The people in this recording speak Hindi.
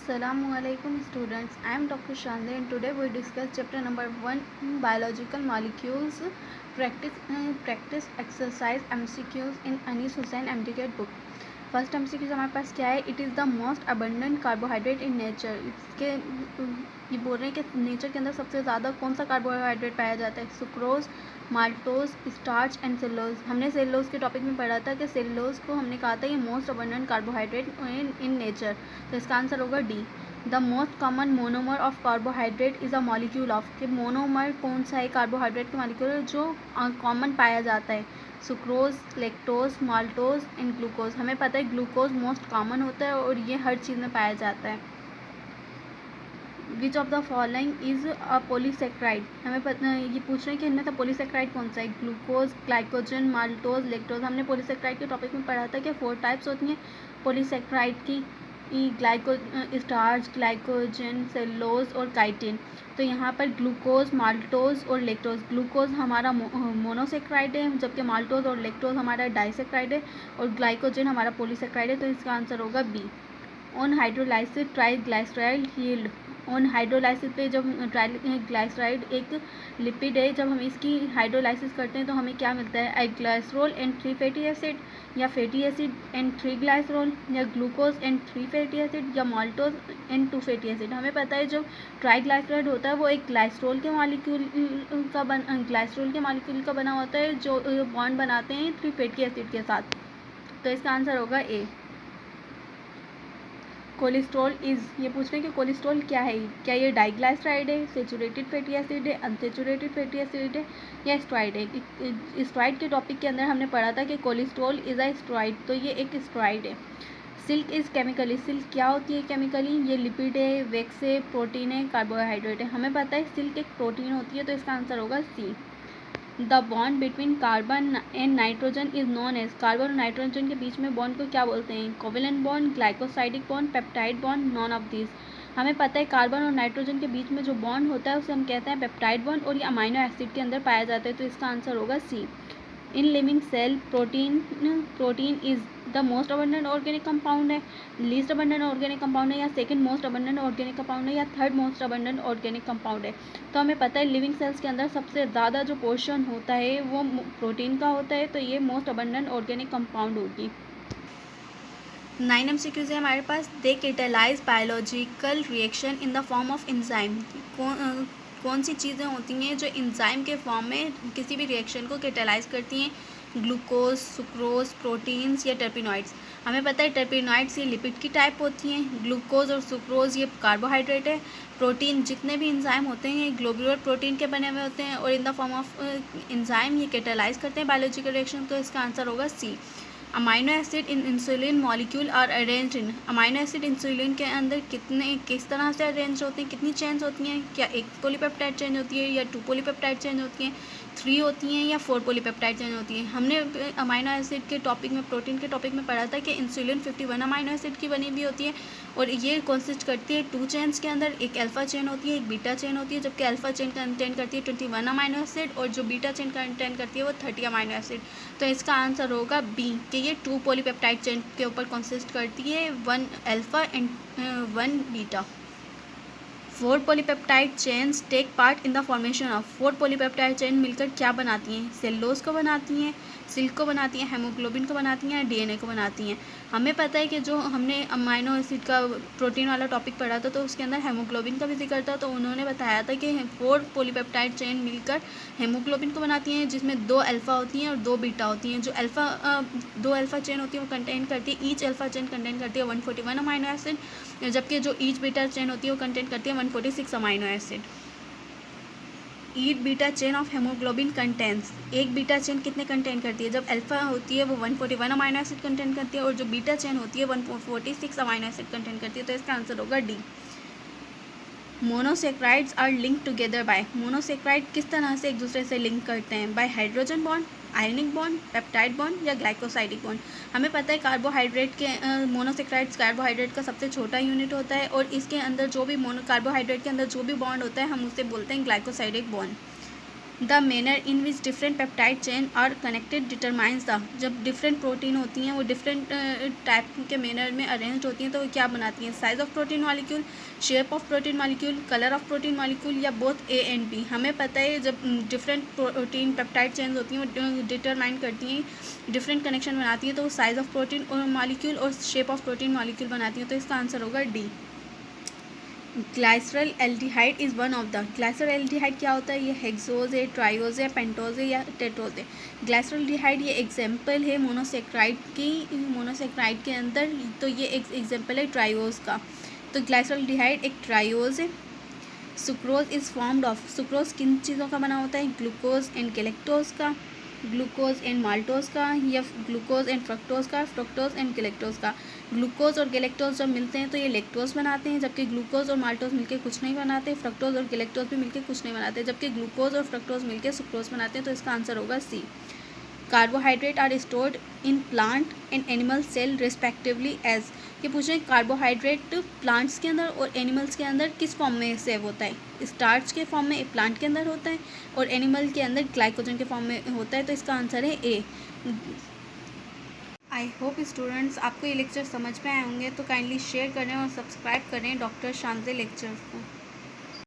Assalamualaikum students. I am Dr. Shandra and today we discuss chapter number 1 biological molecules practice exercise MCQs in Anis Hussain MDK book. First MCQ हमारे पास क्या है? It is the most abundant carbohydrate in nature. इसके ये बोल रहे हैं कि नेचर के अंदर सबसे ज़्यादा कौन सा कार्बोहाइड्रेट पाया जाता है? Sucrose, maltose, starch and cellulose. हमने सेल्यूलोज के टॉपिक में पढ़ा था कि सेल्यूलोज को हमने कहा था ये most abundant carbohydrate in nature. तो इसका आंसर होगा D. The most common monomer of carbohydrate is a molecule of. कि मोनोमर कौन सा है कार्बोहाइड्रेट के मॉलिक्यूल जो कॉमन पाया जाता है? Sucrose, lactose, maltose and glucose. हमें पता है ग्लूकोज मोस्ट कॉमन होता है और ये हर चीज़ में पाया जाता है. Which of the following is a polysaccharide. हमें पता ये पूछ रहे हैं कि इनमें से पॉलीसेक्राइड कौन सा है? Glucose, glycogen, maltose, lactose. हमने पॉलीसेक्राइड के टॉपिक में पढ़ा था कि 4 टाइप्स होती हैं पॉलीसेक्राइड की. स्टार्च, ग्लाइकोजन, सेल्यूलोज और काइटिन. तो यहाँ पर ग्लूकोज, माल्टोज और लैक्टोज. ग्लूकोज हमारा मोनोसेक्राइड है जबकि माल्टोज और लैक्टोज हमारा डाइसेक्राइड है और ग्लाइकोजन हमारा पॉलीसेक्राइड है. तो इसका आंसर होगा B. On hydrolysis triglyceride yield. On hydrolysis पे जब ट्राइग्लाइसराइड एक लिपिड है, जब हम इसकी हाइड्रोलाइसिस करते हैं तो हमें क्या मिलता है? एक ग्लाइसरोल एंड 3 फैटी एसिड, या फैटी एसिड एंड 3 ग्लाइसरोल, या ग्लूकोज एंड 3 फैटी एसिड, या माल्टोज एंड 2 फैटी एसिड. हमें पता है जो ट्राइग्लाइसराइड होता है वो एक ग्लाइसरोल के मॉलिक्यूल का बना होता है जो बॉन्ड बनाते हैं 3 फैटी एसिड के साथ. तो इसका आंसर होगा ए. Cholesterol is. ये पूछ रहे हैं कि कोलेस्ट्रॉल क्या है? क्या ये डाइग्लाइसराइड है, सेचुरेटेड फैटी एसिड है, अनसेचुरेटेड फैटी एसिड है, या स्टेरॉइड है? स्टेरॉइड के टॉपिक के अंदर हमने पढ़ा था कि कोलेस्ट्रॉल इज़ अ स्टेरॉइड. तो ये एक स्टेरॉइड है. Silk is chemically. सिल्क क्या होती है केमिकली? ये लिपिड है, वैक्स है, प्रोटीन है, कार्बोहाइड्रेट है. हमें पता है सिल्क एक प्रोटीन होती है. तो इसका आंसर होगा C. The bond between carbon and nitrogen is known as. Carbon और नाइट्रोजन के बीच में बॉन्ड को क्या बोलते हैं? Covalent bond, glycosidic bond, peptide bond, none of this. हमें पता है कार्बन और नाइट्रोजन के बीच में जो बॉन्ड होता है उसे हम कहते हैं पेप्टाइड बॉन्ड और ये अमाइनो एसिड के अंदर पाया जाता है. तो इसका आंसर होगा C. In living cell protein is the most abundant organic compound है, लीस्ट अबंडेंट ऑर्गेनिक कंपाउंड है, या second most abundant organic compound है, या third most abundant organic compound है? तो हमें पता है लिविंग सेल्स के अंदर सबसे ज़्यादा जो पोर्शन होता है वो प्रोटीन का होता है. तो ये मोस्ट अबंडेंट ऑर्गेनिक कंपाउंड होगी. 9 MCQs है हमारे पास. They catalyse biological reaction in the form of enzyme. कौन सी चीज़ें होती हैं जो एंजाइम के फॉर्म में किसी भी रिएक्शन को कैटालाइज करती हैं? ग्लूकोज, सुक्रोज, प्रोटीन्स या टर्पिनॉइड्स. हमें पता है टर्पिनॉइड्स ये लिपिड की टाइप होती हैं. ग्लूकोज और सुक्रोज ये कार्बोहाइड्रेट है. प्रोटीन जितने भी एंजाइम होते हैं ये ग्लोब्यूलर प्रोटीन के बने हुए होते हैं और in the form of enzyme ये कैटालाइज करते हैं बायोलॉजिकल रिएक्शन. तो इसका आंसर होगा C. Amino acid in insulin molecule are arranged in. Amino acid insulin के अंदर किस तरह से अरेंज होते हैं? कितनी चेन्स होती हैं? क्या एक पॉलीपेप्टाइड चेन होती है, या 2 पॉलीपेप्टाइड चेन होती हैं, 3 होती हैं, या 4 पॉलीपेप्टाइड चेन होती हैं? हमने अमाइनो एसिड के टॉपिक में, प्रोटीन के टॉपिक में पढ़ा था कि इंसुलिन 51 अमाइनो एसिड की बनी हुई होती है और ये कंसिस्ट करती है 2 चेन्स के अंदर. एक अल्फा चेन होती है, एक बीटा चेन होती है, जबकि अल्फा चेन कंटेन करती है 21 अमाइनो एसिड और जो बीटा चेन कंटेन करती है वो 30 अमाइनो एसिड. तो इसका आंसर होगा बी कि ये 2 पॉलीपेप्टाइड चेन के ऊपर कंसिस्ट करती है, 1 alpha and 1 beta. 4 polypeptide chains take part in the formation of. 4 polypeptide chain मिलकर क्या बनाती हैं? सेल्यूलोज को बनाती हैं, सिल्क को बनाती हैं, हेमोग्लोबिन को बनाती हैं, डीएनए को बनाती हैं. हमें पता है कि जो हमने अमाइनो एसिड का प्रोटीन वाला टॉपिक पढ़ा था तो उसके अंदर हेमोग्लोबिन का भी जिक्र था. तो उन्होंने बताया था कि 4 पॉलीपेप्टाइड चेन मिलकर हेमोग्लोबिन को बनाती हैं जिसमें 2 अल्फ़ा होती हैं और 2 बीटा होती हैं. जो 2 अल्फ़ा चेन होती है वो कंटेन करती है, ईच अल्फ़ा चेन कंटेन करती है 141 अमाइनो एसिड, जबकि जो ईच बीटा चेन होती है वो कंटेन करती है 146 amino acid. Each beta chain of haemoglobin contains. एक बीटा चेन कितने कंटेन करती है? जब अल्फा होती है वो 141 अमाइनो एसिड कंटेन करती है और जो बीटा चेन होती है 146 अमाइनो एसिड कंटेन करती है. तो इसका आंसर होगा D. Monosaccharides are link together by. Monosaccharide किस तरह से एक दूसरे से लिंक करते हैं? By hydrogen bond, ionic bond, peptide bond, या ग्लाइकोसाइडिक बॉन्ड. हमें पता है कार्बोहाइड्रेट के मोनोसेक्राइड्स कार्बोहाइड्रेट का सबसे छोटा यूनिट होता है और इसके अंदर जो भी कार्बोहाइड्रेट के अंदर जो भी बॉन्ड होता है हम उसे बोलते हैं glycosidic bond. The manner in which different peptide chain are connected determines the, जब डिफरेंट प्रोटीन होती हैं वो डिफरेंट टाइप के मैनर में अरेंज होती हैं तो वो क्या बनाती हैं, size of protein molecule, shape of protein molecule, colour of protein molecule, या बोथ ए एंड बी। हमें पता है जब डिफरेंट प्रोटीन पेप्टाइड चेन्स होती हैं वो डिटरमाइन करती हैं, डिफरेंट कनेक्शन बनाती हैं तो वो साइज ऑफ प्रोटीन और मॉलिक्यूल और शेप ऑफ प्रोटीन मॉलिक्यूल बनाती हैं, तो इसका आंसर होगा D. ग्लाइसरल aldehyde is one of the, ग्लाइसरल aldehyde क्या होता है, ये हेक्सोज है, ट्रायोज है, पेंटोज है या टेट्रोज है। ग्लाइसरल एल्डिहाइड ये एग्जाम्पल है मोनोसेक्राइड की, मोनोसेक्राइड के अंदर, तो ये एक एग्जाम्पल है ट्रायोज का। तो ग्लाइसरल एल्डिहाइड एक ट्रायोज है। Sucrose is formed of, sucrose किन चीज़ों का बना होता है, ग्लूकोज एंड गैलेक्टोज का, ग्लूकोज एंड माल्टोज का, या ग्लूकोज एंड फ्रक्टोज का, फ्रक्टोज एंड गैलेक्टोज का। ग्लूकोज और गैलेक्टोज जब मिलते हैं तो ये लैक्टोज बनाते हैं, जबकि ग्लूकोज और माल्टोज मिलकर कुछ नहीं बनाते, फ्रक्टोज और गैलेक्टोज भी मिलकर कुछ नहीं बनाते, जबकि ग्लूकोज और फ्रक्टोज मिलकर सुक्रोज बनाते हैं, तो इसका आंसर होगा C. Carbohydrate are stored in plant and animal cell respectively as, ये पूछ रहे हैं कार्बोहाइड्रेट प्लांट्स के अंदर और एनिमल्स के अंदर किस फॉर्म में सेव होता है, स्टार्च के फॉर्म में प्लांट के अंदर होता है और एनिमल के अंदर ग्लाइकोजन के फॉर्म में होता है, तो इसका आंसर है ए। आई होप स्टूडेंट्स आपको ये लेक्चर समझ में आए होंगे, तो काइंडली शेयर करें और सब्सक्राइब करें डॉक्टर शांति लेक्चर्स को।